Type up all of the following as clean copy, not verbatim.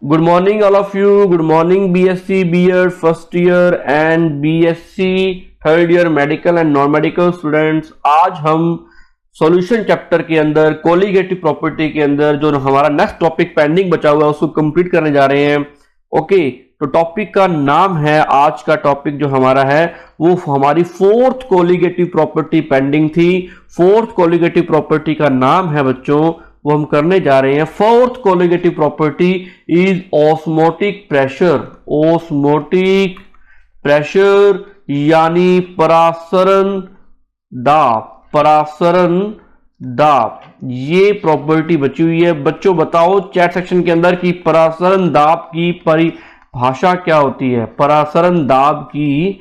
Good morning, all of you. Good morning, BSc, B.Ed first year and BSc third year medical and non-medical students. आज हम solution chapter के अंदर colligative property के अंदर जो हमारा नेक्स्ट टॉपिक पेंडिंग बचा हुआ है उसको कंप्लीट करने जा रहे हैं। ओके, तो टॉपिक का नाम है, आज का टॉपिक जो हमारा है वो हमारी फोर्थ कोलिगेटिव प्रॉपर्टी पेंडिंग थी। फोर्थ कोलिगेटिव प्रॉपर्टी का नाम है बच्चों, वो हम करने जा रहे हैं। Fourth colligative property is osmotic pressure. Osmotic pressure यानी परासरण दाब। परासरण दाब, ये प्रॉपर्टी बची हुई है। बच्चों बताओ चैट सेक्शन के अंदर कि परासरण दाब की परिभाषा क्या होती है। परासरण दाब की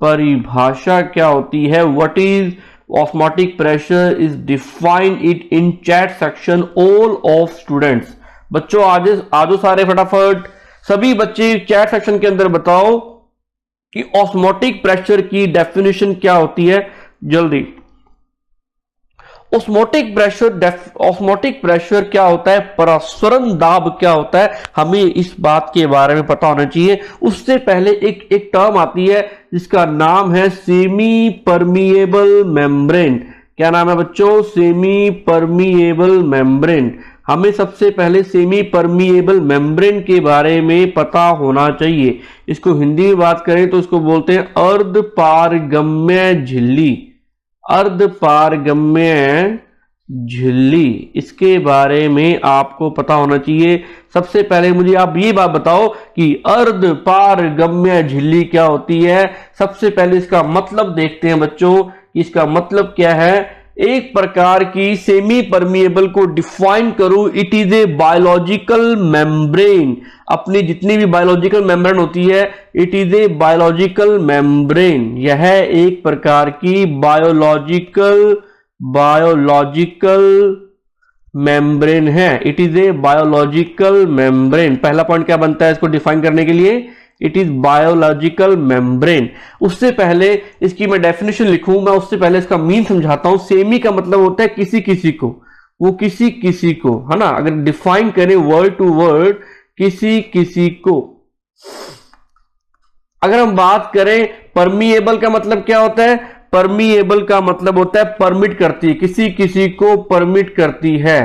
परिभाषा क्या होती है? What is osmotic pressure is defined it in chat section all of students। बच्चों आजो सारे फटाफट सभी बच्चे चैट सेक्शन के अंदर बताओ कि ऑस्मोटिक प्रेशर की डेफिनेशन क्या होती है। जल्दी, ऑस्मोटिक प्रेशर क्या होता है, परासरण दाब क्या होता है, हमें इस बात के बारे में पता होना चाहिए। उससे पहले एक टर्म आती है जिसका नाम है सेमी परमिएबल मेम्ब्रेन। क्या नाम है बच्चों? Semi permeable membrane. हमें सबसे पहले सेमी परमिएबल मेम्ब्रेन के बारे में पता होना चाहिए। इसको हिंदी में बात करें तो इसको बोलते हैं अर्धपारगम्य झिल्ली। अर्धपारगम्य झिल्ली, इसके बारे में आपको पता होना चाहिए। सबसे पहले मुझे आप ये बात बताओ कि अर्धपारगम्य झिल्ली क्या होती है। सबसे पहले इसका मतलब देखते हैं बच्चों, इसका मतलब क्या है। एक प्रकार की सेमी परमिएबल को डिफाइन करूं, it is a biological membrane. अपनी जितनी भी बायोलॉजिकल मेम्ब्रेन होती है, it is a biological membrane. यह एक प्रकार की बायोलॉजिकल मेम्ब्रेन है। It is a biological membrane. पहला पॉइंट क्या बनता है इसको डिफाइन करने के लिए? It is biological membrane. उससे पहले इसकी मैं डेफिनेशन लिखूं, मैं उससे पहले इसका मीन समझाता हूं। सेमी का मतलब होता है किसी किसी को, वो किसी किसी को, है ना। अगर डिफाइन करें वर्ड टू वर्ड, किसी किसी को। अगर हम बात करें परमिएबल का मतलब क्या होता है? परमिएबल का मतलब होता है परमिट करती है, किसी किसी को परमिट करती है,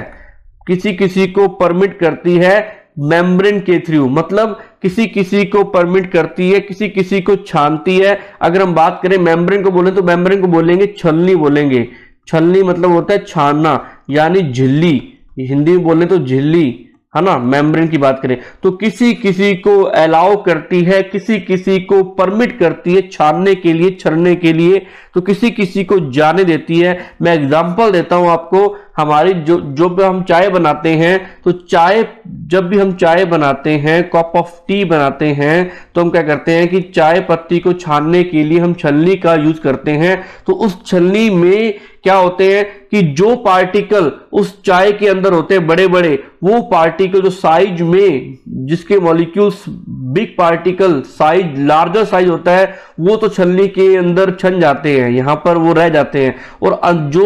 किसी किसी को परमिट करती है मेम्ब्रेन के थ्रू। मतलब किसी किसी को परमिट करती है, किसी किसी को छानती है। अगर हम बात करें मेम्ब्रेन को बोले तो मेम्ब्रेन को बोलेंगे छलनी, बोलेंगे छलनी। मतलब होता है छानना, यानी झिल्ली। हिंदी में बोले तो झिल्ली, है ना। मेम्ब्रेन की बात करें तो किसी किसी को अलाउ करती है, किसी किसी को परमिट करती है छानने के लिए, छलने के लिए, तो किसी किसी को जाने देती है। मैं एग्जांपल देता हूं आपको। हमारी जो भी हम चाय बनाते हैं, तो चाय जब भी हम चाय बनाते हैं, कप ऑफ टी बनाते हैं, तो हम क्या करते हैं कि चाय पत्ती को छानने के लिए हम छलनी का यूज करते हैं। तो उस छलनी में क्या होते हैं कि जो पार्टिकल उस चाय के अंदर होते हैं बड़े बड़े, वो पार्टिकल जो साइज में, जिसके molecules big particle size, larger size होता है, वो तो छलनी के अंदर छन जाते हैं, यहां पर वो रह जाते हैं। और जो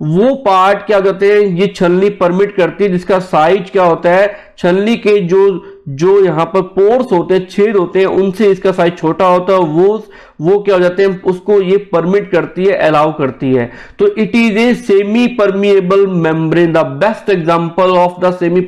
वो पार्ट क्या होते हैं, ये छलनी परमिट करती है, जिसका साइज क्या होता है, छलनी के जो यहां पर पोर्स होते हैं, छेद होते हैं, उनसे इसका साइज छोटा होता है। वो क्या हो जाते हैं, उसको ये परमिट करती है, अलाउ करती है। तो it is a semi permeable membrane. The best example of the semi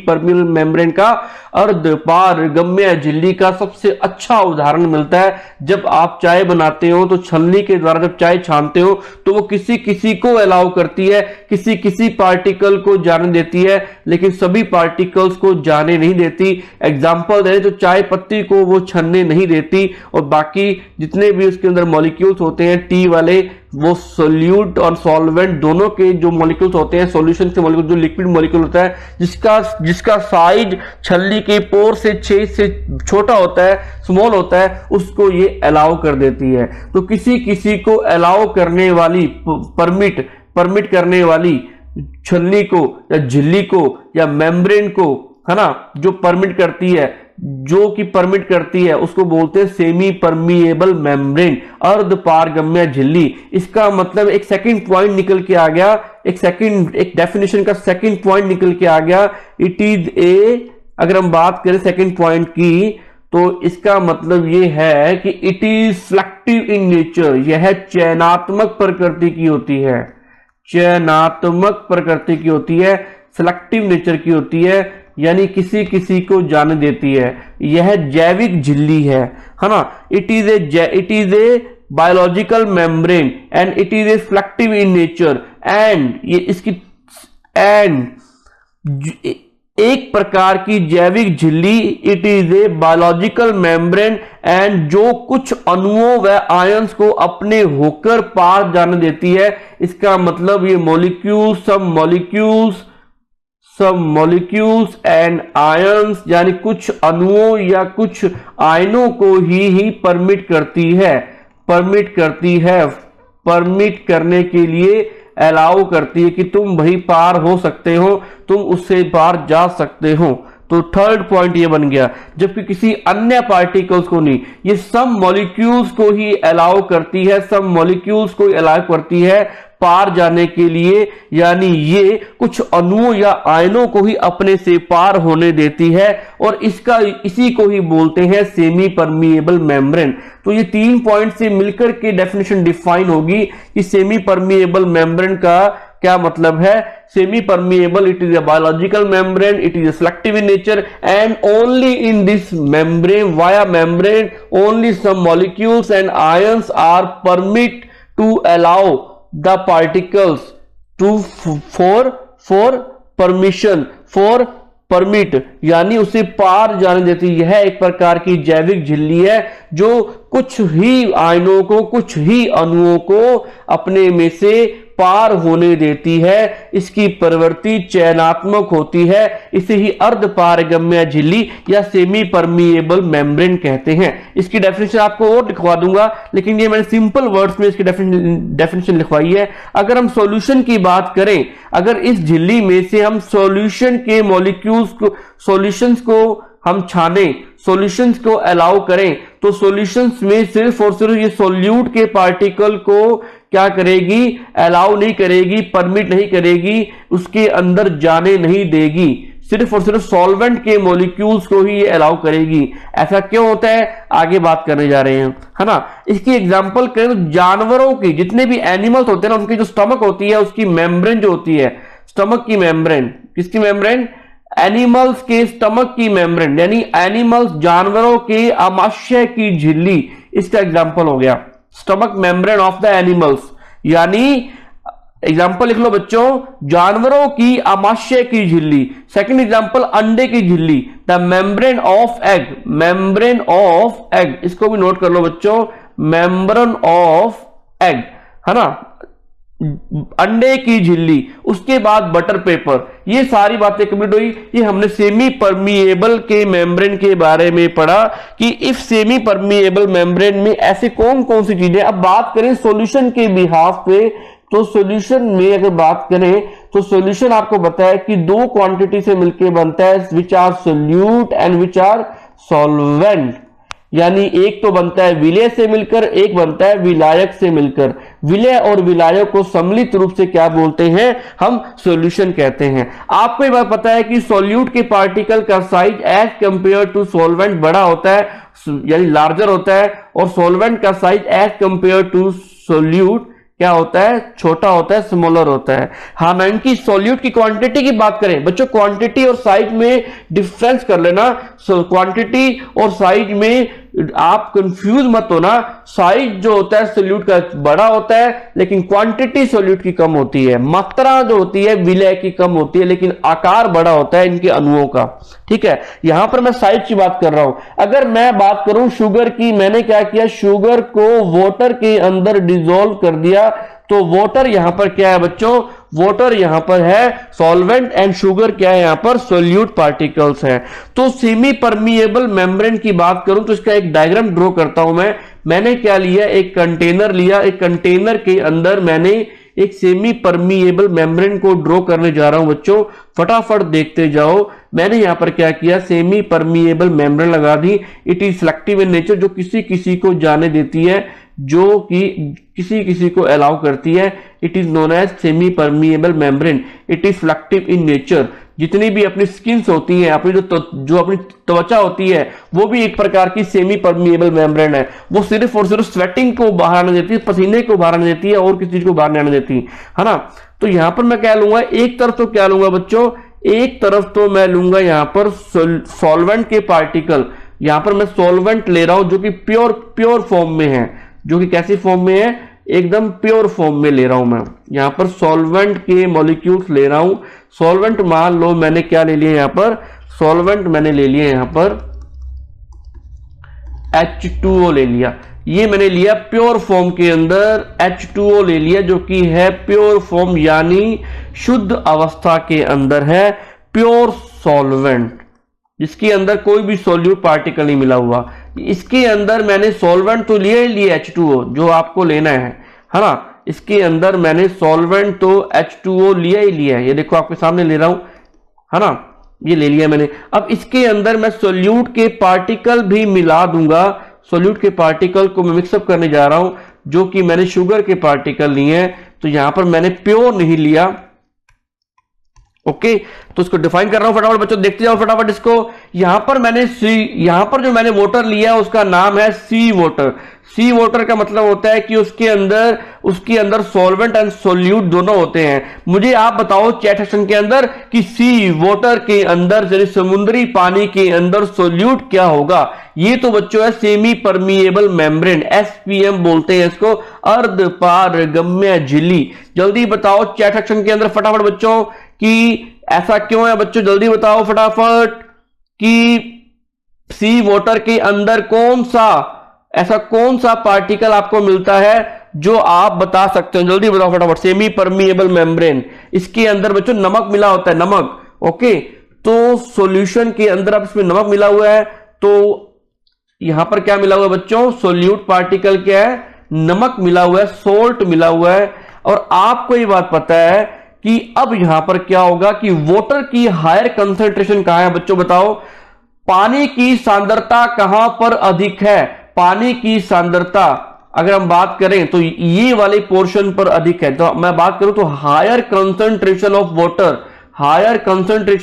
permeable membrane का अर्धपारगम्य झिल्ली का सबसे अच्छा उदाहरण मिलता है। जब आप चाय बनाते हो तो छलनी के द्वारा जब चाय छानते हो, तो वो किसी किसी को अलाउ करती है, किसी किसी पार्टिकल को जाने देती है, लेकिन सभी पार्टिकल्स को जाने नहीं देती। एग्जांपल दे तो चाय पत्ती को वो छनने नहीं देती, और बाकी जितने भी उसके अंदर मॉलिक्यूल्स होते हैं टी वाले, वो सोल्यूट और सॉल्वेंट दोनों के जो मॉलिक्यूल्स होते हैं, सॉल्यूशन के मॉलिक्यूल, जो लिक्विड मॉलिक्यूल होता है, जिसका साइज छलनी के पोर से छेद से छोटा होता है, स्मॉल होता है, उसको ये अलाउ कर देती है। तो किसी किसी को अलाउ करने वाली, परमिट करने वाली छलनी को या झिल्ली को या मेम्ब्रेन को, है ना, जो परमिट करती है, जो कि परमिट करती है, उसको बोलते हैं सेमी परमिएबल मेम्ब्रेन, अर्धपारगम्य झिल्ली। इसका मतलब एक सेकंड पॉइंट निकल के आ गया, एक डेफिनेशन का सेकंड पॉइंट निकल के आ गया। इट इज ए अगर हम बात करें सेकंड पॉइंट की, तो इसका मतलब ये है कि it is selective in nature, यह चयनात्मक प्रकृति की होती है, चयनात्मक प्रकृति की होती है, सिलेक्टिव नेचर की होती है, यानी किसी किसी को जाने देती है। यह जैविक झिल्ली है ना। It is a biological membrane and it is a selective in nature and ये इसकी एक प्रकार की जैविक झिल्ली, it is a biological membrane and जो कुछ अणुओं व आयंस को अपने होकर पार जाने देती है। इसका मतलब ये सब मॉलिक्यूल्स एंड आयंस, यानी कुछ अणुओं या कुछ आयनों को ही परमिट करने के लिए अलाउ करती है कि तुम भाई पार हो सकते हो, तुम उससे पार जा सकते हो। तो थर्ड पॉइंट ये बन गया, जबकि किसी अन्य पार्टिकल्स को नहीं, ये सब मॉलिक्यूल्स को ही अलाउ करती है, सब मॉलिक्यूल्स को अलाउ करती है पार जाने के लिए, यानी ये कुछ अणुओं या आयनों को ही अपने से पार होने देती है और इसी को ही बोलते हैं सेमी परमिएबल मेम्ब्रेन। तो ये 3 पॉइंट से मिलकर के डेफिनेशन डिफाइन होगी कि सेमी परमिएबल मेम्ब्रेन का क्या मतलब है। Semi permeable, it is a biological membrane, it is selective in nature and only in this membrane, via membrane, only some molecules and ions are permit to allow the particles to for permit, यानी उसे पार जाने देती। यह एक प्रकार की जैविक झिल्ली है जो कुछ ही आयनों को, कुछ ही अणुओं को अपने में से पार होने देती है। इसकी प्रवृत्ति चयनात्मक होती है, इसे ही अर्ध पारगम्य झिल्ली या सेमी परमिएबल मेम्ब्रेन कहते हैं। इसकी डेफिनेशन आपको और लिखवा दूंगा, लेकिन ये मैंने सिंपल वर्ड्स में इसकी डेफिनेशन लिखवाई है। अगर हम सॉल्यूशन की बात करें, अगर इस झिल्ली में से हम सॉल्यूशन के मॉलिक्यूल्स को, सॉल्यूशंस को हम छाने, सॉल्यूशंस को अलाउ करें, तो सॉल्यूशंस में सिर्फ और सिर्फ ये सॉल्यूट के पार्टिकल को क्या करेगी, अलाउ नहीं करेगी, परमिट नहीं करेगी, उसके अंदर जाने नहीं देगी, सिर्फ और सिर्फ सॉल्वेंट के मॉलिक्यूल्स को ही ये अलाउ करेगी। ऐसा क्यों होता है, आगे बात करने जा रहे हैं, है ना। इसकी एग्जांपल करें तो जानवरों की, जितने भी एनिमल्स होते हैं ना, उनकी जो स्टमक होती है, उसकी मेम्ब्रेन जो होती है, स्टमक की मेम्ब्रेन, किसकी मेम्ब्रेन, एनिमल्स के स्टमक की मेम्ब्रेन, यानी एनिमल्स, जानवरों के आमाशय की झिल्ली, इसका एग्जांपल हो गया stomach membrane of the animals. यानी एग्जांपल लिख लो बच्चों, जानवरों की आमाशय की झिल्ली। सेकंड एग्जांपल, अंडे की झिल्ली, the membrane of egg, membrane of egg, इसको भी नोट कर लो बच्चों, मेम्ब्रेन ऑफ एग, है ना, अंडे की झिल्ली। उसके बाद बटर पेपर, ये सारी बातें कंप्लीट हुई। ये हमने सेमी परमिएबल के मेम्ब्रेन के बारे में पढ़ा कि इफ सेमी परमिएबल मेम्ब्रेन में ऐसे कौन कौन सी चीजें। अब बात करें सॉल्यूशन के बिहाफ पे, तो सॉल्यूशन में अगर बात करें तो सॉल्यूशन आपको बताया कि 2 क्वांटिटी से मिलकर बनता है, which are solute and which are solvent. यानी एक तो बनता है विलय से मिलकर, एक बनता है विलायक से मिलकर। विलय और विलायक को सम्मिलित रूप से क्या बोलते हैं, हम सॉल्यूशन कहते हैं। आपको ये बात पता है कि सॉल्यूट के पार्टिकल का size as compare to solvent बड़ा होता है, यानी लार्जर होता है, और सॉल्वेंट का size as compare to solute क्या होता है, छोटा होता है, स्मॉलर होता है। हाँ ना, इनकी सॉल्यूट की क्वांटिटी की बात करें बच्चों, क्वांटिटी और साइज में डिफरेंस कर लेना। क्वांटिटी और साइज में आप कंफ्यूज मत होना। साइज जो होता है सॉल्यूट का बड़ा होता है, लेकिन क्वांटिटी सॉल्यूट की कम होती है। मात्रा जो होती है विलय की कम होती है, लेकिन आकार बड़ा होता है इनके अणुओं का। ठीक है, यहां पर मैं साइज की बात कर रहा हूं। अगर मैं बात करूं शुगर की, मैंने क्या किया, शुगर को वाटर के अंदर डिसॉल्व कर दिया, तो वाटर यहां पर क्या है बच्चों, वाटर यहां पर है सॉल्वेंट एंड शुगर क्या है यहां पर सोल्यूट पार्टिकल्स है। तो सेमी परमिएबल मेम्ब्रेन की बात करूं तो इसका एक डायग्राम ड्रॉ करता हूं मैंने क्या लिया, एक कंटेनर लिया, एक कंटेनर के अंदर मैंने एक सेमी परमिएबल मेम्ब्रेन को ड्रॉ करने जा रहा हूं बच्चों, फटाफट देखते जाओ। मैंने यहां पर क्या किया, सेमी परमिएबल मेम्ब्रेन लगा दी। It is selective in nature, जो किसी किसी को जाने देती है, जो कि किसी किसी को अलाउ करती है। It is known as semi permeable membrane. It is selective in nature, जितनी भी अपनी स्किन्स होती हैं, अपनी जो अपनी त्वचा होती है, वो भी एक प्रकार की सेमी परमिएबल मेम्ब्रेन है। वो सिर्फ और सिर्फ स्वेटिंग को बाहर आने देती है, पसीने को बाहर आने देती है, और किसी चीज को बाहर नहीं आने देती है ना। तो यहां पर मैं क्या लूंगा, एक तरफ तो क्या लूंगा बच्चों, एक तरफ तो मैं लूंगा यहां पर सॉल्वेंट के पार्टिकल। यहां पर मैं सॉल्वेंट ले रहा हूं जो कि प्योर फॉर्म में है, जो कि कैसी फॉर्म में है, एकदम प्योर फॉर्म में ले रहा हूं मैं। यहां पर सॉल्वेंट के मॉलिक्यूल्स ले रहा हूं। सॉल्वेंट मान लो मैंने क्या ले लिया, यहां पर सॉल्वेंट मैंने ले लिया, यहां पर H2O ले लिया। ये मैंने लिया प्योर फॉर्म के अंदर, H2O ले लिया जो कि है प्योर फॉर्म, यानी शुद्ध अवस्था के अंदर है, प्योर सॉल्वेंट, जिसके अंदर कोई भी सोल्यूट पार्टिकल नहीं मिला हुआ। इसके अंदर मैंने सॉल्वेंट तो लिया ही लिया H2O, जो आपको लेना है ना। इसके अंदर मैंने सॉल्वेंट तो H2O लिया ही लिया है, ये देखो आपके सामने ले रहा हूं, है ना, ये ले लिया मैंने। अब इसके अंदर मैं सोल्यूट के पार्टिकल भी मिला दूंगा। सोल्यूट के पार्टिकल को मैं मिक्सअप करने जा रहा हूं, जो कि मैंने शुगर के पार्टिकल लिए हैं। तो यहां पर मैंने प्योर नहीं लिया, ओके। तो इसको डिफाइन कर रहा हूं फटाफट बच्चों, देखते जाओ फटाफट इसको। यहां पर जो मैंने वाटर लिया उसका नाम है सी वाटर। सी वाटर का मतलब होता है कि उसके अंदर सॉल्वेंट एंड सोल्यूट दोनों होते हैं। मुझे आप बताओ चैट सेक्शन के अंदर कि सी वाटर के अंदर, यानी समुद्री पानी के अंदर सोल्यूट क्या होगा। ये तो बच्चों है सेमी परमिएबल मेम्ब्रेन, SPM बोलते हैं इसको, अर्ध पारगम्य झिल्ली। जल्दी बताओ चैट सेक्शन के अंदर फटाफट बच्चों कि ऐसा क्यों है बच्चों, जल्दी बताओ फटाफट कि सी वाटर के अंदर ऐसा कौन सा पार्टिकल आपको मिलता है जो आप बता सकते हो, जल्दी बताओ फटाफट। सेमी परमिएबल मेम्ब्रेन, इसके अंदर बच्चों नमक मिला होता है, नमक, ओके। तो सॉल्यूशन के अंदर अब इसमें नमक मिला हुआ है, तो यहां पर क्या मिला हुआ है बच्चों, सोल्यूट पार्टिकल क्या है, नमक मिला हुआ है, सोल्ट मिला हुआ है। और आपको ये बात पता है कि अब यहां पर क्या होगा कि वाटर की हायर कंसंट्रेशन कहां है बच्चों, बताओ। पानी की सांद्रता कहां पर अधिक है, पानी की सांद्रता अगर हम बात करें तो ये वाले पोर्शन पर अधिक है। तो मैं बात करूं तो हायर कंसंट्रेशन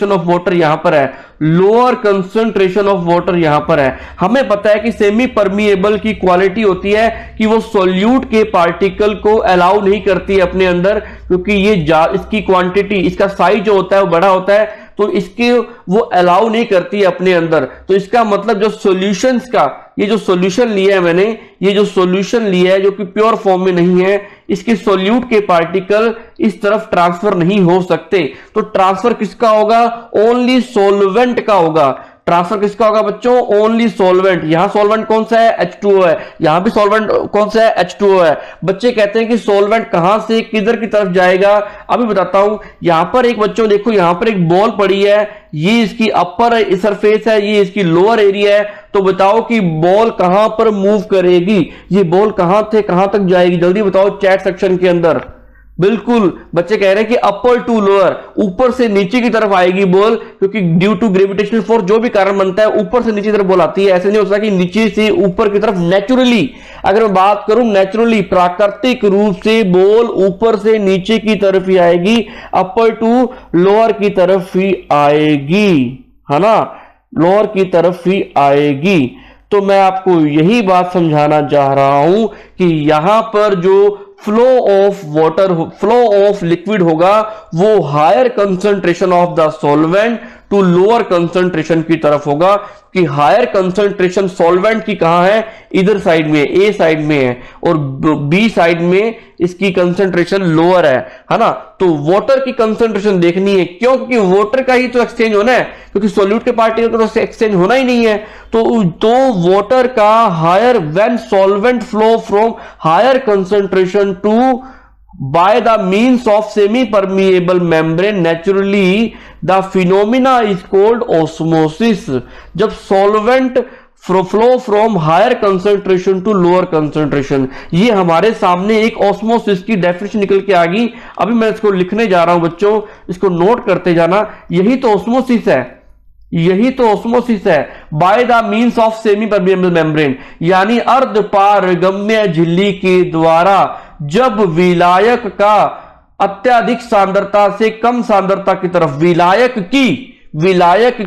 ऑफ वाटर यहां पर है, लोअर कंसंट्रेशन ऑफ वाटर यहां पर है। हमें पता है कि सेमी परमिएबल की क्वालिटी होती है कि वो सोल्यूट के पार्टिकल को अलाउ नहीं करती है अपने अंदर, क्योंकि इसकी क्वांटिटी, इसका साइज जो होता है वो बड़ा होता है, तो इसके वो अलाउ नहीं करती है अपने अंदर। तो इसका मतलब जो सॉल्यूशंस का ये जो सॉल्यूशन लिया है मैंने, ये जो सॉल्यूशन लिया है जो कि प्योर फॉर्म में नहीं है, इसके सॉल्यूट के पार्टिकल इस तरफ ट्रांसफर नहीं हो सकते। तो ट्रांसफर किसका होगा, ओनली सॉल्वेंट का होगा। ट्रांसफर किसका होगा बच्चों, ओनली सॉल्वेंट। यहां सॉल्वेंट कौन सा है, H2O है। यहां भी सॉल्वेंट कौन सा है, H2O है। बच्चे कहते हैं कि सॉल्वेंट कहां से किधर की तरफ जाएगा, अभी बताता हूं। यहां पर एक बच्चों देखो, यहां पर एक बॉल पड़ी है, ये इसकी अपर सरफेस है, ये इसकी लोअर एरिया है। तो बताओ कि बॉल कहां पर मूव करेगी, ये बॉल कहां से कहां तक जाएगी, जल्दी बताओ चैट सेक्शन के अंदर। बिल्कुल बच्चे कह रहे हैं कि अपर टू लोअर, ऊपर से नीचे की तरफ आएगी बॉल, क्योंकि ड्यू टू ग्रेविटेशनल फोर्स जो भी कारण बनता है ऊपर से नीचे की तरफ बॉल आती है। ऐसे नहीं हो सकता कि नीचे से ऊपर की तरफ नेचुरली, अगर मैं बात करूं नेचुरली प्राकृतिक रूप से बॉल ऊपर से नीचे की तरफ ही आएगी, अपर टू लोअर की तरफ ही आएगी, है ना, लोअर की तरफ ही आएगी। तो मैं आपको यही बात समझाना चाह रहा हूं कि यहां पर जो फ्लो ऑफ लिक्विड होगा वो higher concentration of the solvent to lower concentration की तरफ होगा। कि हायर कंसंट्रेशन सॉल्वेंट की कहां है, इधर साइड में, ए साइड में है, और बी साइड में इसकी कंसंट्रेशन लोअर है ना। तो वाटर की कंसंट्रेशन देखनी है, क्यों, क्योंकि वाटर का ही तो एक्सचेंज होना है, क्योंकि सॉल्यूट के पार्टिकल का तो एक्सचेंज होना ही नहीं है। तो वाटर का higher, when solvent flow from higher concentration to by the means of semi-permeable membrane, naturally the phenomena is called osmosis। जब solvent flow from higher concentration to lower concentration, ये हमारे सामने एक osmosis की डेफिनेशन निकल के आ गई। अभी मैं इसको लिखने जा रहा हूं बच्चों, इसको नोट करते जाना। यही तो osmosis है, यही तो ऑस्मोसिस है। By the means of semi permeable membrane, यानी अर्ध पारगम्य झिल्ली के द्वारा जब विलायक का अत्यधिक सांद्रता से कम सांद्रता की तरफ, विलायक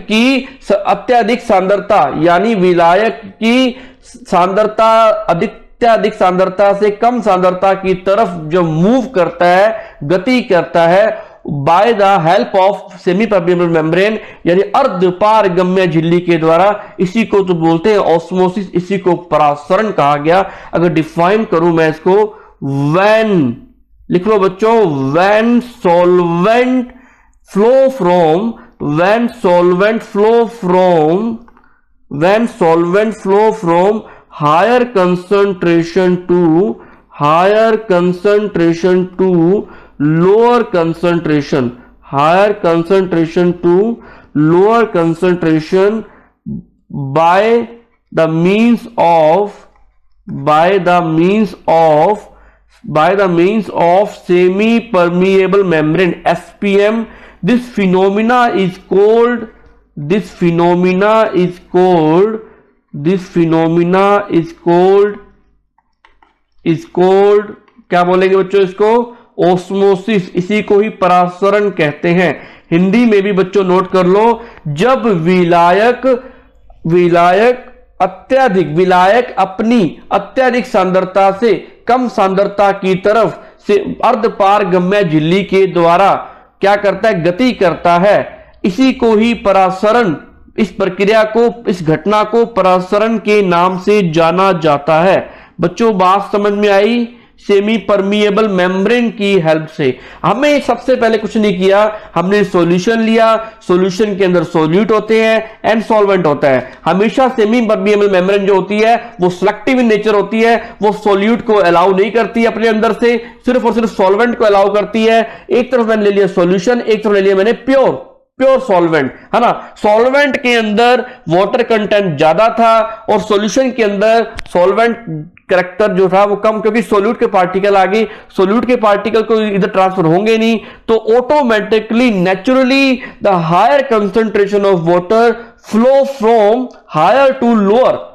की अत्यधिक सांद्रता, यानी विलायक की सांद्रता अत्यधिक सांद्रता से कम सांद्रता की तरफ जो मूव करता है, गति करता है, by the help of semi permeable membrane, यानी अर्धपारगम्य झिल्ली के द्वारा। इसी को तो बोलते हैं ऑस्मोसिस, इसी को परासरण कहा गया। अगर डिफाइन करूं मैं इसको, व्हेन, लिख लो बच्चों, when solvent flow from, when solvent flow from higher concentration to lower concentration by the means of semi permeable membrane, SPM. This phenomena is called क्या बोलेंगे बच्चों इसको, ओस्मोसिस। इसी को ही परासरण कहते हैं। हिंदी में भी बच्चों नोट कर लो, जब विलायक अपनी अत्यधिक सांद्रता से कम सांद्रता की तरफ से अर्धपारगम्य झिल्ली के द्वारा क्या करता है, गति करता है। इसी को ही परासरण, इस प्रक्रिया को, इस घटना को परासरण के नाम से जाना जाता है। बच्चों बात समझ में आई? सेमी परमिएबल मेम्ब्रेन की हेल्प से हमें सबसे पहले कुछ नहीं किया, हमने सॉल्यूशन लिया, सॉल्यूशन के अंदर सॉल्यूट होते हैं एंड सॉल्वेंट होता है। हमेशा सेमी परमिएबल मेम्ब्रेन जो होती है वो सिलेक्टिव इन नेचर होती है, वो सॉल्यूट को अलाउ नहीं करती अपने अंदर से, सिर्फ और सिर्फ सॉल्वेंट को अलाउ करती है। एक तरफ मैंने ले लिया सॉल्यूशन, एक तरफ ले लिया मैंने प्योर सॉल्वेंट, है ना। सॉल्वेंट के अंदर वाटर कंटेंट ज्यादा था और सॉल्यूशन के अंदर सॉल्वेंट कैरेक्टर जो था वो कम, क्योंकि सोल्यूट के पार्टिकल आ गई, सोल्यूट के पार्टिकल को इधर ट्रांसफर होंगे नहीं, तो automatically naturally the higher concentration of water flow from higher to lower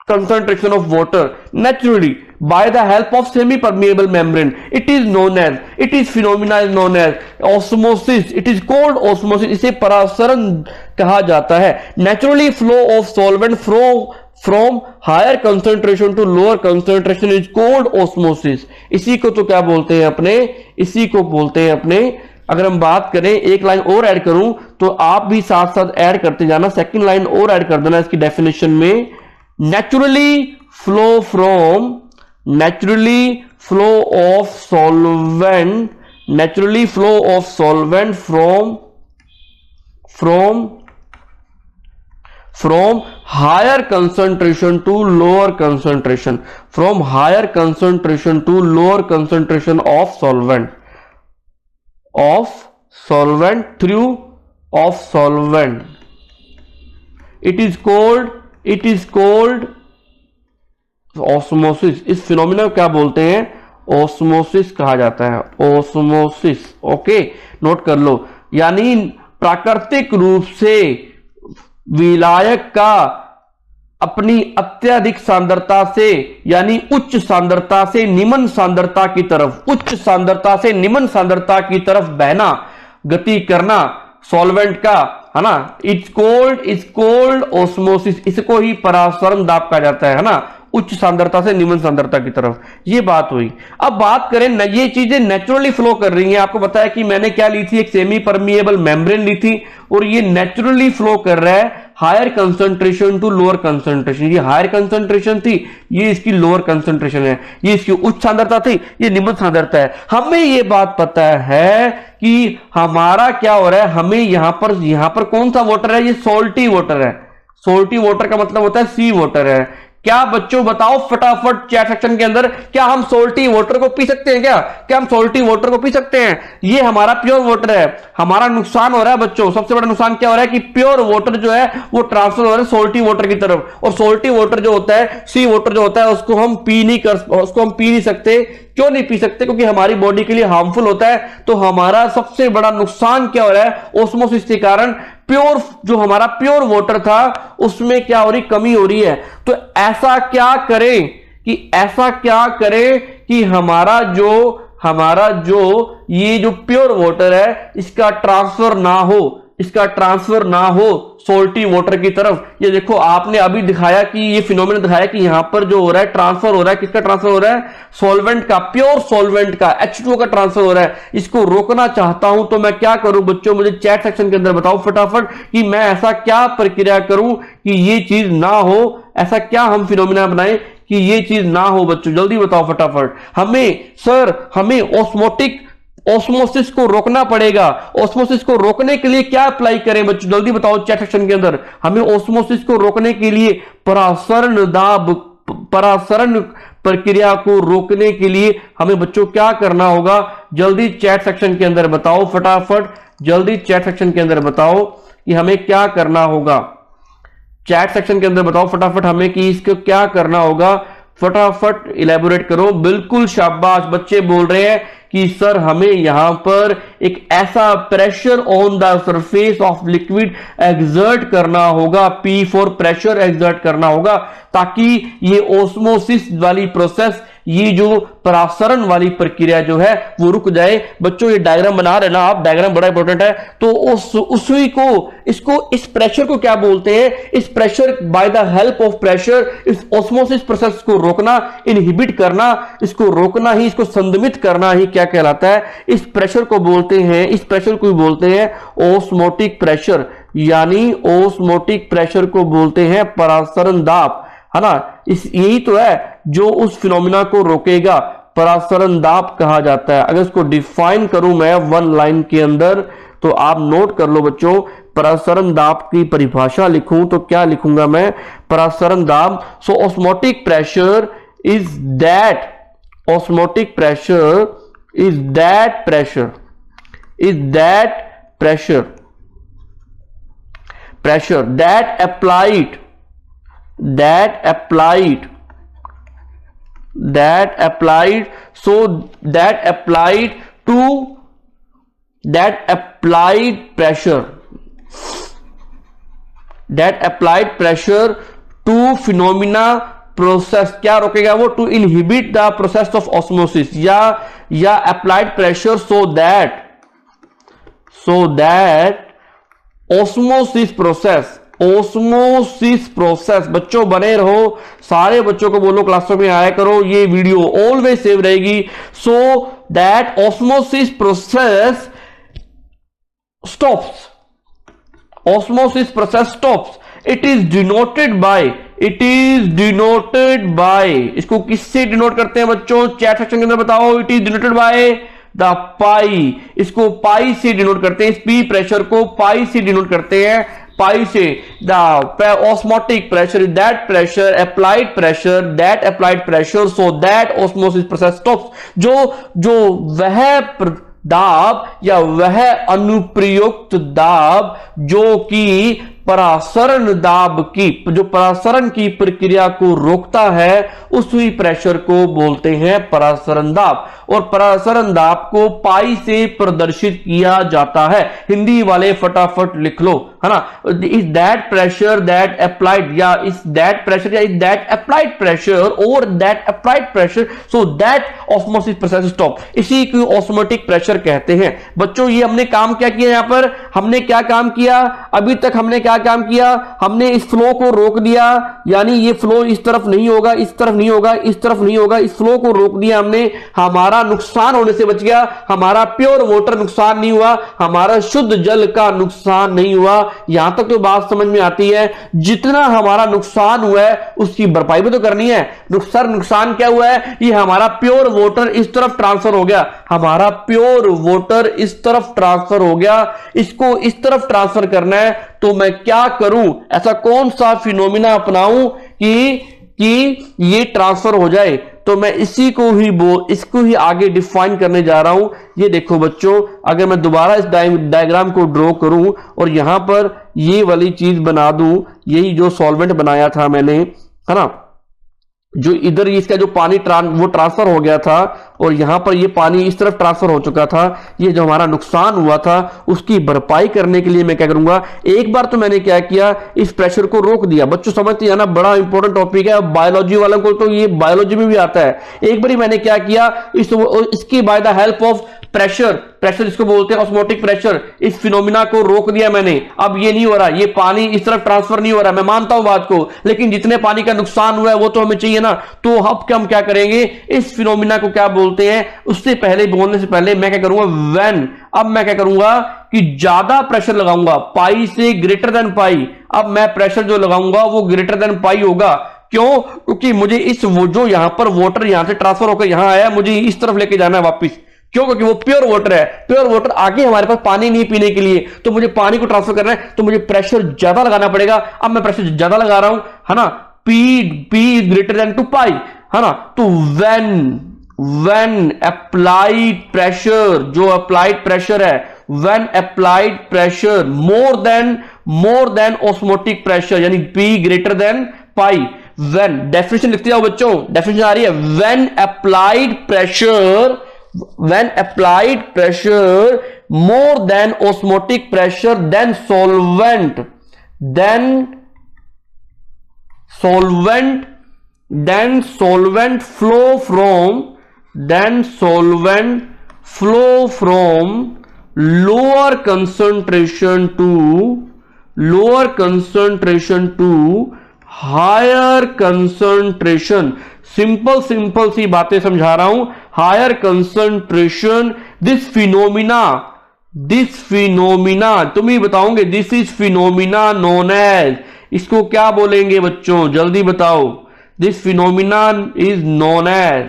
concentration of water naturally by the help of semi permeable membrane. It is phenomena is known as osmosis. It is called osmosis. इसे परासरण कहा जाता है। Naturally flow of solvent from higher concentration to lower concentration is called osmosis. इसी को तो क्या बोलते हैं अपने, इसी को बोलते हैं अपने, अगर हम बात करें, एक लाइन और ऐड करूं तो आप भी साथ साथ ऐड करते जाना, सेकंड लाइन और ऐड कर देना इसकी डेफिनेशन में। naturally flow of solvent from higher concentration to lower concentration, from higher concentration to lower concentration of solvent through solvent. It is called osmosis. इस फिनोमिना को क्या बोलते हैं, ओस्मोसिस कहा जाता है, ओस्मोसिस। ओके, नोट कर लो। यानी प्राकृतिक रूप से विलायक का अपनी अत्यधिक सांद्रता से, यानी उच्च सांद्रता से निम्न सांद्रता की तरफ, उच्च सांद्रता से निम्न सांद्रता की तरफ बहना, गति करना सॉल्वेंट का, है ना। It's cold osmosis. इसको ही परासरण दाब कहा जाता है ना, उच्च सांद्रता से निम्न सांद्रता की तरफ। ये बात हुई। अब बात करें, ये चीजें नेचुरली फ्लो कर रही हैं। आपको बताया कि मैंने क्या ली थी, एक सेमी परमिएबल मेम्ब्रेन ली थी, और ये नेचुरली फ्लो कर रहा है higher concentration to lower concentration. ये हायर कंसंट्रेशन थी, ये इसकी लोअर कंसंट्रेशन है, ये इसकी उच्च सांद्रता थी, ये निम्न सांद्रता है। हमें ये बात पता है कि हमारा क्या हो रहा है, हमें यहां पर कौन सा वाटर है, ये सॉल्टी वाटर है। सॉल्टी वाटर का मतलब होता है सी वाटर है। क्या बच्चों बताओ फटाफट चैट सेक्शन के अंदर, क्या हम सॉल्टी वाटर को पी सकते हैं? क्या हम सॉल्टी वाटर को पी सकते हैं? ये हमारा प्योर वाटर है। हमारा नुकसान हो रहा है बच्चों, सबसे बड़ा नुकसान क्या हो रहा है कि प्योर वाटर जो है वो ट्रांसफर हो रहा है सॉल्टी वाटर की तरफ, और सॉल्टी वाटर जो होता है, सी वाटर जो होता है, उसको हम पी नहीं सकते। क्यों नहीं पी सकते? क्योंकि हमारी बॉडी के लिए हार्मफुल होता है। तो हमारा सबसे बड़ा नुकसान क्या हो रहा है, ओस्मोसिस के कारण प्योर, जो हमारा प्योर वाटर था उसमें क्या हो रही, कमी हो रही है। तो ऐसा क्या करें कि हमारा जो हमारा जो ये जो प्योर वाटर है इसका ट्रांसफर ना हो सोल्टी वाटर की तरफ। ये देखो आपने अभी दिखाया कि ये फिनोमेना दिखाया कि यहां पर जो हो रहा है ट्रांसफर हो रहा है, किसका ट्रांसफर हो रहा है, सॉल्वेंट का, प्योर सॉल्वेंट का, H2O का ट्रांसफर हो रहा है। इसको रोकना चाहता हूं तो मैं क्या करूं बच्चों, मुझे चैट सेक्शन के अंदर बताओ फटाफट कि मैं ऐसा क्या प्रक्रिया करूं कि ये चीज ना हो, ऐसा क्या हम फिनोमेना बनाएं कि ये चीज ना हो। बच्चों जल्दी बताओ फटाफट। हमें ऑस्मोसिस को रोकना पड़ेगा। ऑस्मोसिस को रोकने के लिए क्या अप्लाई करें बच्चों, जल्दी बताओ चैट सेक्शन के अंदर। हमें ऑस्मोसिस को रोकने के लिए परासरण प्रक्रिया को रोकने के लिए हमें बच्चों क्या करना होगा, जल्दी चैट सेक्शन के अंदर बताओ फटाफट, जल्दी चैट सेक्शन के अंदर बताओ कि हमें क्या करना होगा। चैट सेक्शन के अंदर बताओ फटाफट हमें कि इसको क्या करना होगा, फटाफट इलेबोरेट करो। बिल्कुल शाबाश, बच्चे बोल रहे हैं कि सर हमें यहां पर एक ऐसा pressure on the surface of liquid exert करना होगा, P फॉर प्रेशर एक्सर्ट करना होगा, ताकि ये ऑस्मोसिस वाली प्रोसेस, ये जो परासरण वाली प्रक्रिया जो है वो रुक जाए। बच्चों ये डायग्राम बना रहे ना आप, डायग्राम बड़ा इंपॉर्टेंट है। तो इस प्रेशर को क्या बोलते हैं, इस pressure by the help of pressure इस ऑस्मोसिस प्रोसेस को रोकना, इनहिबिट करना, इसको रोकना ही, इसको संदमित करना ही क्या कहलाता है, इस प्रेशर को बोलते हैं ऑस्मोटिक प्रेशर, यानी ऑस्मोटिक प्रेशर को बोलते हैं परासरण दाब, है ना। यही तो है जो उस फिनोमिना को रोकेगा, परासरण दाब कहा जाता है। अगर इसको डिफाइन करूं मैं वन लाइन के अंदर तो आप नोट कर लो बच्चों, परासरण दाब की परिभाषा लिखूं तो क्या लिखूंगा मैं, परासरण दाब। So osmotic pressure is that pressure that applied pressure to phenomena process, क्या रोकेगा वो, to inhibit the process of osmosis, या applied pressure so that osmosis process. बच्चों बने रहो, सारे बच्चों को बोलो क्लासों में आया करो, ये वीडियो ऑलवेज सेव रहेगी। सो that osmosis process stops, it is denoted bye, इसको किससे डिनोट करते हैं बच्चों, चैट सेक्शन के अंदर बताओ। It is denoted by the pi, इसको पाई से डिनोट करते हैं, इस पी प्रेशर को पाई से डिनोट करते हैं, पाई से। The osmotic pressure is that pressure applied pressure so that osmosis process stops. जो वह दाब या वह अनुप्रयुक्त दाब जो कि परासरण की प्रक्रिया को रोकता है, उसी प्रेशर को बोलते हैं परासरण दाब। और परासरण दाब को पाई से प्रदर्शित किया जाता है। हिंदी वाले फटाफट लिख लो, है ना। Is that pressure that applied, या इज दैट प्रेशर, या इज दैट अप्लाइड प्रेशर और that applied pressure so that osmosis process stop, इसी को ऑस्मोटिक प्रेशर कहते हैं। बच्चों ये हमने काम क्या किया, यहां पर हमने क्या काम किया, अभी तक हमने क्या काम किया, हमने इस फ्लो को रोक दिया, यानी ये फ्लो इस तरफ नहीं होगा, इस तरफ नहीं होगा, इस तरफ नहीं होगा, इस फ्लो को रोक दिया हमने। हमारा नुकसान होने से बच गया, हमारा प्योर वाटर नुकसान नहीं हुआ, हमारा शुद्ध जल का नुकसान नहीं हुआ। यहां तक तो बात समझ में आती है। जितना हमारा नुकसान हुआ है उसकी भरपाई भी तो करनी है। नुकसान क्या हुआ है, ये हमारा प्योर वाटर इस तरफ ट्रांसफर हो गया, हमारा प्योर वाटर इस तरफ ट्रांसफर हो गया, इसको इस तरफ ट्रांसफर करना है तो मैं क्या करूं, ऐसा कौन सा फिनोमिना अपनाऊं कि ये ट्रांसफर हो जाए। तो मैं इसको ही आगे डिफाइन करने जा रहा हूं। ये देखो बच्चों, अगर मैं दोबारा इस डायग्राम को ड्रॉ करूं और यहां पर ये वाली चीज बना दूं, यही जो सॉल्वेंट बनाया था मैंने, है ना, जो इधर इसका जो पानी वो ट्रांसफर हो गया था और यहां पर ये पानी इस तरफ ट्रांसफर हो चुका था, ये जो हमारा नुकसान हुआ था उसकी भरपाई करने के लिए मैं क्या करूंगा, एक बार तो मैंने क्या किया, इस प्रेशर को रोक दिया। बच्चों समझते हैं ना, बड़ा इंपॉर्टेंट टॉपिक है, बायोलॉजी वालों को तो ये बायोलॉजी में भी आता है। एक बार मैंने क्या किया, इसकी by the help of pressure इसको बोलते हैं ऑस्मोटिक प्रेशर, इस फिनोमिना को रोक दिया मैंने। अब ये नहीं हो रहा, ये पानी इस तरफ ट्रांसफर नहीं हो रहा, मैं मानता हूं बात को, लेकिन जितने पानी का नुकसान हुआ है वो तो हमें चाहिए ना। तो अब हम क्या करेंगे, इस फिनोमिना को क्या बोलते हैं, उससे पहले बोलने से पहले मैं क्या करूंगा, व्हेन, अब मैं क्या करूंगा कि ज्यादा प्रेशर लगाऊंगा, पाई से ग्रेटर देन पाई। अब मैं प्रेशर जो लगाऊंगा वो ग्रेटर देन पाई होगा। क्यों? क्योंकि मुझे इस वो जो यहां पर वाटर यहां से ट्रांसफर होकर यहां आया, मुझे इस तरफ लेके जाना है वापिस। क्यों? क्योंकि वो प्योर वाटर है, प्योर वाटर आगे हमारे पास पानी नहीं पीने के लिए, तो मुझे पानी को ट्रांसफर करना है, तो मुझे प्रेशर ज्यादा लगाना पड़ेगा। अब मैं प्रेशर ज्यादा लगा रहा हूं, है ना, P greater than to pi, है ना। तो व्हेन अप्लाइड प्रेशर, जो अप्लाइड प्रेशर है, when applied pressure more than osmotic pressure, यानी P greater than pi. When, definition लिखते जाओ बच्चों, डेफिनेशन आ रही है, when applied pressure more than osmotic pressure, then solvent flow from lower concentration to higher concentration. Simple सी बातें समझा रहा हूं। हायर कंसंट्रेशन, दिस फिनोमिना तुम ही बताओगे, this is phenomena known as, इसको क्या बोलेंगे बच्चों, जल्दी बताओ। This phenomena is known as,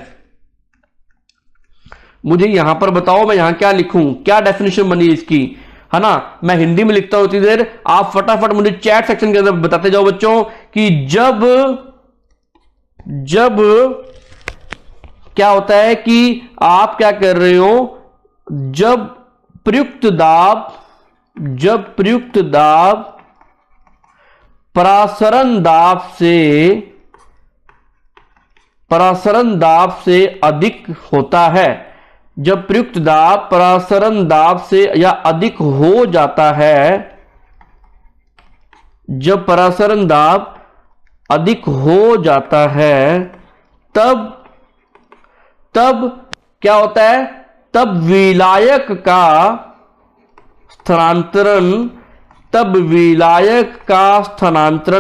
मुझे यहां पर बताओ, मैं यहां क्या लिखूं, क्या डेफिनेशन बनी इसकी, है ना। मैं हिंदी में लिखता हूं इतनी देर, आप फटाफट मुझे चैट सेक्शन के अंदर बताते जाओ बच्चों कि जब क्या होता है कि आप क्या कर रहे हो, जब प्रयुक्त दाब परासरण दाब से अधिक होता है, जब प्रयुक्त दाब परासरण दाब से या अधिक हो जाता है, जब परासरण दाब अधिक हो जाता है, तब क्या होता है, तब विलायक का स्थानांतरण,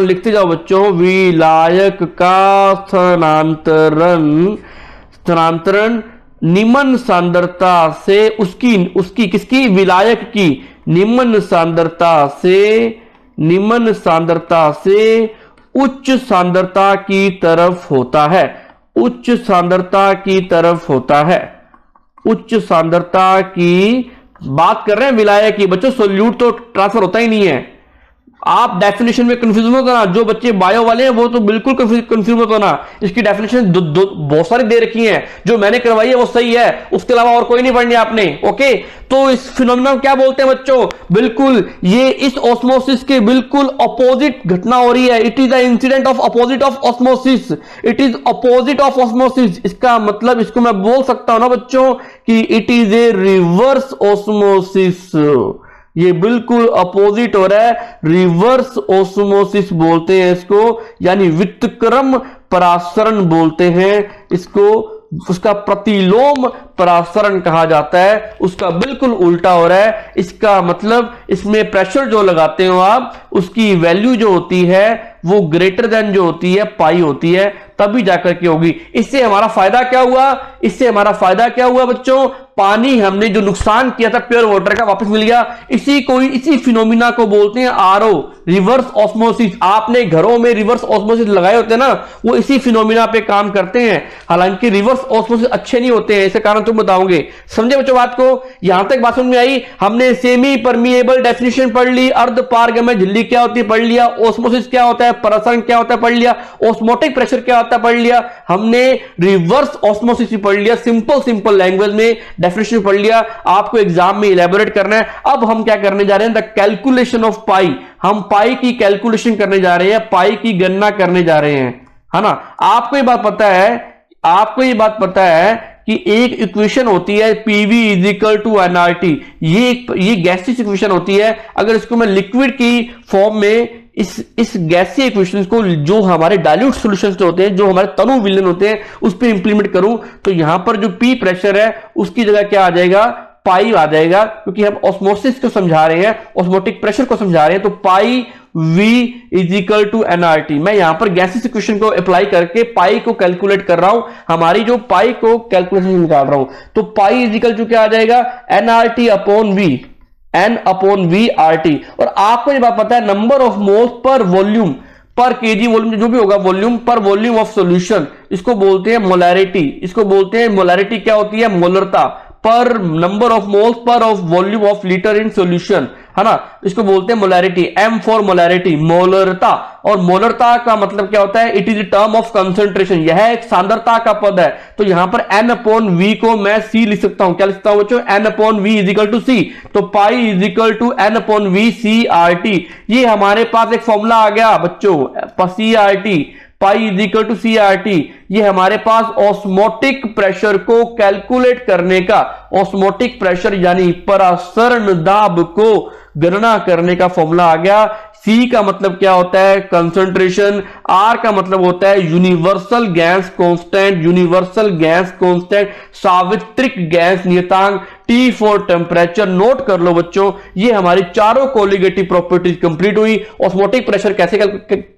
लिखते जाओ बच्चों, विलायक का स्थानांतरण निम्न सांद्रता से उसकी किसकी, विलायक की निम्न सांद्रता से उच्च सांद्रता की तरफ होता है, उच्च सांद्रता की बात कर रहे हैं विलायक की। बच्चों सोल्यूट तो ट्रांसफर होता ही नहीं है, आप डेफिनेशन में कंफ्यूज मत होना। जो बच्चे बायो वाले हैं वो तो बिल्कुल कंफ्यूज मत होना, इसकी डेफिनेशन बहुत सारी दे रखी है, जो मैंने करवाई है वो सही है, उसके अलावा और कोई नहीं पढ़नी आपने। ओके, तो इस फिनोमेना को क्या बोलते हैं बच्चों, बिल्कुल ये इस ऑस्मोसिस के बिल्कुल अपोजिट घटना हो रही है। It is the incident of opposite of osmosis, it is opposite of osmosis. इसका मतलब इसको मैं बोल सकता हूं ना बच्चों कि it is a reverse osmosis, ये बिल्कुल अपोजिट हो रहा है, रिवर्स ऑस्मोसिस बोलते हैं इसको, यानी व्युत्क्रम परासरण बोलते हैं इसको, उसका प्रतिलोम परासरण कहा जाता है, उसका बिल्कुल उल्टा हो रहा है। इसका मतलब इसमें प्रेशर जो लगाते हो आप, उसकी वैल्यू जो होती है वो ग्रेटर देन जो होती है पाई होती है, तभी जाकर के होगी। इससे हमारा फायदा क्या हुआ बच्चों, पानी हमने जो नुकसान किया था प्योर वाटर का वापस मिल गया। इसी फिनोमिना को बोलते हैं आरओ, रिवर्स ऑस्मोसिस। आपने घरों में रिवर्स ऑस्मोसिस लगाए होते हैं ना, वो इसी फिनोमिना पे काम करते हैं। हालांकि रिवर्स ऑस्मोसिस अच्छे नहीं होते हैं, इसका कारण तुम बताओगे। समझे बच्चों बात को, यहां तक बात समझ में आई। हमने सेमी परमिएबल डेफिनेशन पढ़ ली, अर्ध पारगम्य झिल्ली क्या होती है पढ़ लिया, ऑस्मोसिस क्या होता है, परासरण क्या होता है पढ़ लिया, ऑस्मोटिक प्रेशर क्या होता है पढ़ लिया, हमने रिवर्स ऑस्मोसिस भी पढ़ लिया, सिंपल लैंग्वेज में डेफिनेशन पढ़ लिया। आपको एग्जाम में इलैबोरेट करना है। अब हम क्या करने जा रहे हैं, द कैलकुलेशन ऑफ पाई। हम पाई की कैलकुलेशन करने जा रहे हैं, पाई की गणना करने जा रहे हैं। है ना। आपको ये बात पता है कि एक इक्वेशन होती है PV is equal to nRT, ये गैसियस इक्वेशन होती है। अगर इसको मैं लिक्विड की फॉर्म में इस गैसीय इक्वेशंस को जो हमारे डाइल्यूट सॉल्यूशंस होते हैं, जो हमारे तनु विलयन होते हैं, उस पर इंप्लीमेंट करूं तो यहां पर जो P प्रेशर है उसकी जगह क्या आ जाएगा, पाई आ जाएगा, क्योंकि हम ऑस्मोसिस को समझा रहे हैं, ऑस्मोटिक प्रेशर को समझा रहे हैं। तो pi V is equal to nRT। मैं यहां पर गैसियस इक्वेशन को अप्लाई करके पाई को कैलकुलेट कर रहा हूं, हमारी जो पाई को कैलकुलेशन निकाल रहा हूं। तो पाई इज इक्वल टू क्या आ जाएगा, nRT upon V, N upon V RT। और आपको ये बात पता है number of moles per volume पर केजी वॉल्यूम, जो भी होगा वॉल्यूम पर वॉल्यूम ऑफ सॉल्यूशन, इसको बोलते हैं मोलैरिटी। इसको बोलते हैं मोलैरिटी, क्या होती है, मोलरता पर number of moles per of volume of litre in solution, है ना। इसको बोलते हैं मोलैरिटी, M फॉर मोलैरिटी, मोलरता। और मोलरता का मतलब क्या होता है, it is term of concentration, यह एक सांद्रता का पद है। तो यहां पर N अपॉन V को मैं C लिख सकता हूं, क्या लिख सकता हूं बच्चों, N upon V is equal to C। तो pi is equal to N upon V CRT। ये हमारे पास एक फॉर्मूला आ गया बच्चों, CRT, pi is equal to CRT। ये हमारे पास ऑस्मोटिक प्रेशर को कैलकुलेट करने का, ऑस्मोटिक प्रेशर यानी परासरण दाब को गणना करने का फॉर्मूला आ गया। C का मतलब क्या होता है, कंसंट्रेशन। R का मतलब होता है universal gas constant, universal gas constant, सावित्रिक गैस नियतांक। T for temperature. नोट कर लो बच्चों, ये हमारी चारों कोलिगेटिव प्रॉपर्टीज कंप्लीट हुई। ऑस्मोटिक प्रेशर कैसे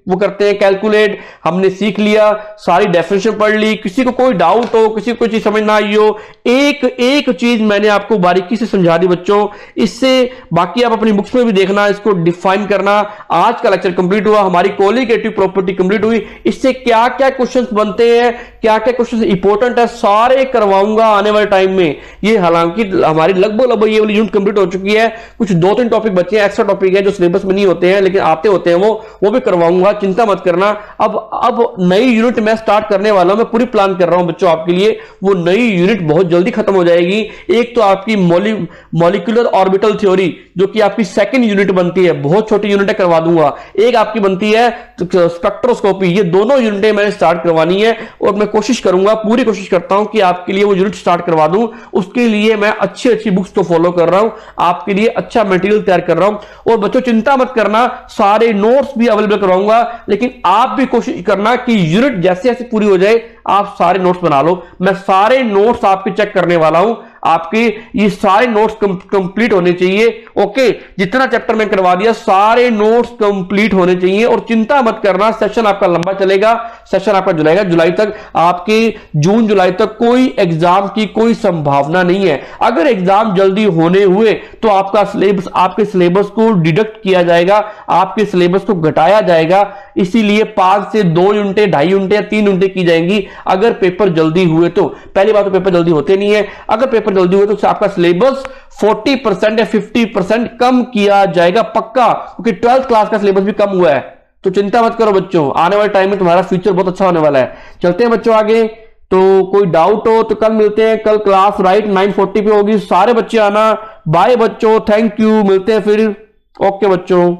वो करते हैं कैलकुलेट, हमने सीख लिया, सारी डेफिनेशन पढ़ ली। किसी को कोई डाउट हो, किसी को कोई चीज समझ ना आई हो, एक चीज मैंने आपको बारीकी से समझा दी बच्चों। इससे बाकी आप अपनी बुक्स में भी देखना, इसको डिफाइन करना। आज का लेक्चर कंप्लीट हुआ, हमारी कोलिगेटिव प्रॉपर्टी कंप्लीट हुई। इससे क्या क्या क्वेश्चंस बनते हैं, क्या क्या क्वेश्चंस इंपॉर्टेंट है, सारे करवाऊंगा आने वाले टाइम में। ये हालांकि हमारी लगभग ये वाली यूनिट कंप्लीट हो चुकी है, कुछ 2-3 टॉपिक बचे हैं, एक्स्ट्रा टॉपिक है जो सिलेबस में नहीं होते हैं लेकिन आते होते हैं, वो भी करवाऊंगा, चिंता मत करना। अब नई यूनिट मैं स्टार्ट करने वाला हूं, मैं पूरी प्लान कर रहा हूं बच्चों आपके लिए। वो नई यूनिट बहुत जल्दी खत्म हो जाएगी। एक तो आपकी मॉलिक्यूलर ऑर्बिटल थ्योरी, जो कि आपकी सेकंड यूनिट बनती है, बहुत छोटी यूनिट है, करवा दूंगा। एक आपकी बनती है स्पेक्ट्रोस्कोपी। ये दोनों यूनिटें मैंने स्टार्ट करवानी है और मैं कोशिश करूंगा, पूरी कोशिश करता हूं कि आपके लिए वो यूनिट स्टार्ट करवा दूं। उसके लिए मैं अच्छी बुक्स को फॉलो कर रहा हूं, आपके लिए अच्छा मटेरियल तैयार कर रहा हूं। और बच्चों चिंता मत करना, सारे नोट्स भी अवेलेबल करवाऊंगा, लेकिन आप भी कोशिश करना कि यूनिट जैसे जैसे पूरी हो जाए आप सारे नोट्स बना लो। मैं सारे नोट्स आपके चेक करने वाला हूं, आपके ये सारे नोट्स कंप्लीट होने चाहिए। ओके, जितना चैप्टर में करवा दिया सारे नोट्स कंप्लीट होने चाहिए। और चिंता मत करना, सेशन आपका लंबा चलेगा, सेशन आपका जुलाई तक, आपके जून जुलाई तक कोई एग्जाम की कोई संभावना नहीं है। अगर एग्जाम जल्दी होने हुए तो आपका सिलेबस, आपके सिलेबस को डिडक्ट किया जाएगा, आपके सिलेबस को घटाया जाएगा। इसीलिए 5 से 2 यूनिटें, 2.5 यूनिटें या 3 यूनिटें की जाएंगी अगर पेपर जल्दी हुए तो। पहली बात तो पेपर जल्दी होते नहीं है, अगर पेपर जल्दी हुए तो आपका सिलेबस 40% या 50% कम किया जाएगा पक्का, क्योंकि 12th क्लास का सिलेबस भी कम हुआ है। तो चिंता मत करो बच्चों, आने वाले टाइम में तुम्हारा फ्यूचर बहुत अच्छा होने वाला है। चलते हैं बच्चों आगे। तो कोई डाउट हो तो कल मिलते हैं, कल क्लास राइट 9:40 पे होगी, सारे बच्चे आना। बाय बच्चों, थैंक यू, मिलते हैं फिर। ओके बच्चों।